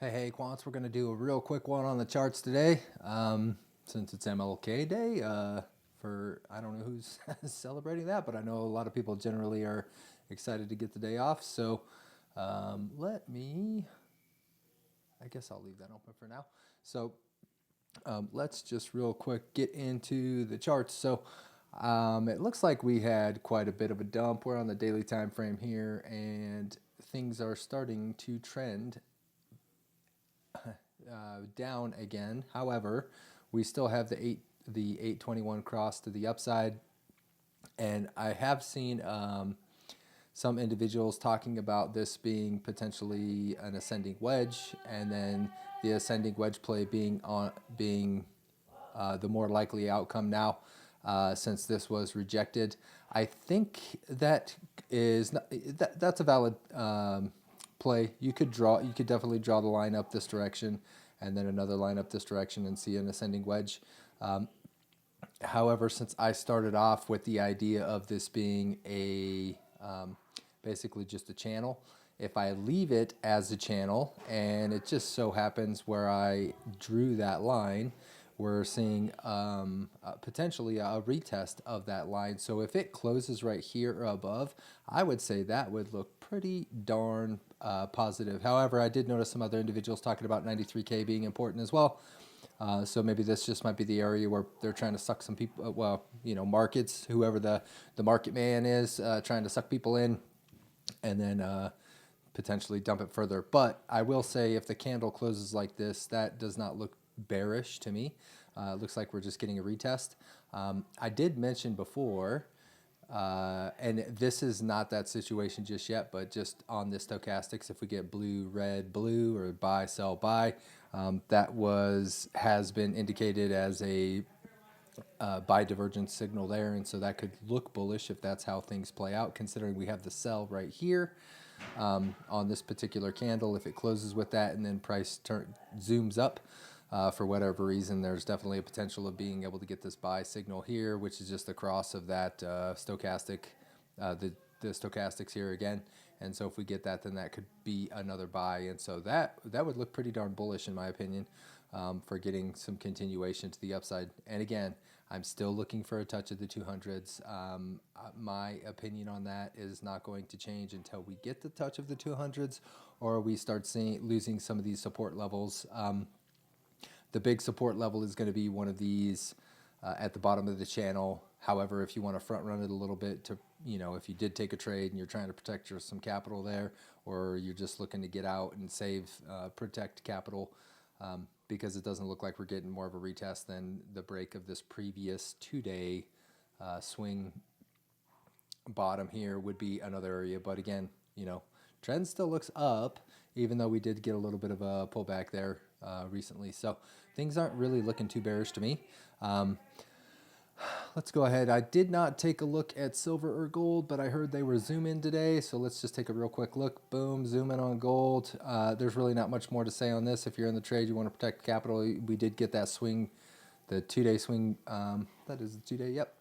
Hey, Quants, we're going to do a real quick one on the charts today. Since it's MLK Day, I don't know who's celebrating that, but I know a lot of people generally are excited to get the day off. So I guess I'll leave that open for now. So let's just real quick get into the charts. So it looks like we had quite a bit of a dump. We're on the daily time frame here, and things are starting to trend down again. However, we still have the 821 cross to the upside, and I have seen some individuals talking about this being potentially an ascending wedge, and then the ascending wedge play being the more likely outcome now, since this was rejected. I think that is not, that's a valid play. You could definitely draw the line up this direction, and then another line up this direction, and see an ascending wedge. However, since I started off with the idea of this being basically just a channel, if I leave it as a channel, and it just so happens where I drew that line, we're seeing potentially a retest of that line. So if it closes right here or above, I would say that would look pretty darn positive. However, I did notice some other individuals talking about 93K being important as well. So maybe this just might be the area where they're trying to suck some people, markets, whoever the market man is, trying to suck people in, and then potentially dump it further. But I will say, if the candle closes like this, that does not look bearish to me. It looks like we're just getting a retest. I did mention before, and this is not that situation just yet, but just on the stochastics, if we get blue, red, blue, or buy, sell, buy, that has been indicated as a buy divergence signal there, and so that could look bullish if that's how things play out, considering we have the sell right here on this particular candle. If it closes with that and then price zooms up, for whatever reason, there's definitely a potential of being able to get this buy signal here, which is just the cross of that stochastic, the stochastics here again. And so if we get that, then that could be another buy. And so that would look pretty darn bullish, in my opinion, for getting some continuation to the upside. And again, I'm still looking for a touch of the 200s. My opinion on that is not going to change until we get the touch of the 200s, or we start losing some of these support levels. The big support level is going to be one of these at the bottom of the channel. However, if you want to front run it a little bit to, if you did take a trade and you're trying to protect some capital there, or you're just looking to get out and protect capital, because it doesn't look like we're getting more of a retest than the break of this previous 2-day swing bottom here would be another area. But again, trend still looks up, even though we did get a little bit of a pullback there recently. So things aren't really looking too bearish to me. Let's go ahead. I did not take a look at silver or gold, but I heard they were zoom in today. So let's just take a real quick look. Boom, zoom in on gold. There's really not much more to say on this. If you're in the trade, you want to protect capital. We did get that swing, the 2-day swing. That is the 2-day, yep.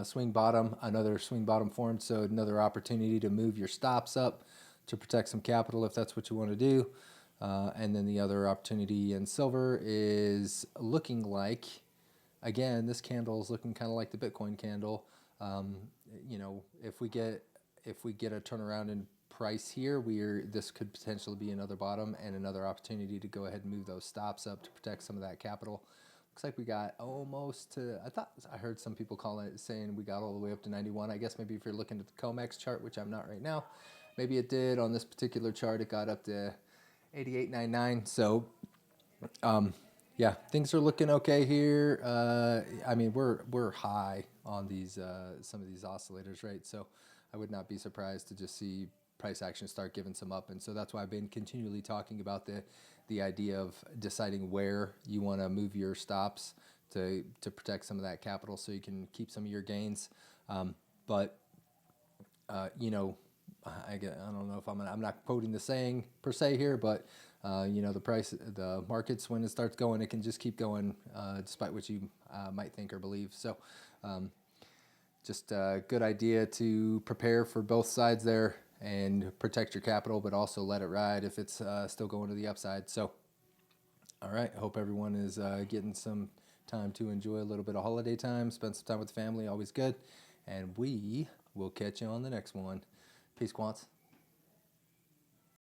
Swing bottom, another swing bottom formed. So another opportunity to move your stops up to protect some capital if that's what you want to do. And then the other opportunity in silver is looking like, again, this candle is looking kind of like the Bitcoin candle. If we get a turnaround in price here, this could potentially be another bottom and another opportunity to go ahead and move those stops up to protect some of that capital. Looks like we got almost to, I heard some people saying we got all the way up to 91. I guess maybe if you're looking at the COMEX chart, which I'm not right now, maybe it did. On this particular chart, it got up to 88.99. So yeah, things are looking okay here. I mean, we're high on these some of these oscillators, right? So I would not be surprised to just see price action start giving some up. And so that's why I've been continually talking about the idea of deciding where you want to move your stops to protect some of that capital, so you can keep some of your gains. But I don't know if I'm not quoting the saying per se here, but the markets, when it starts going, it can just keep going, despite what you might think or believe. So just a good idea to prepare for both sides there. and protect your capital, but also let it ride if it's still going to the upside. So, all right, hope everyone is getting some time to enjoy a little bit of holiday time, spend some time with the family, always good. And we will catch you on the next one. Peace, quants.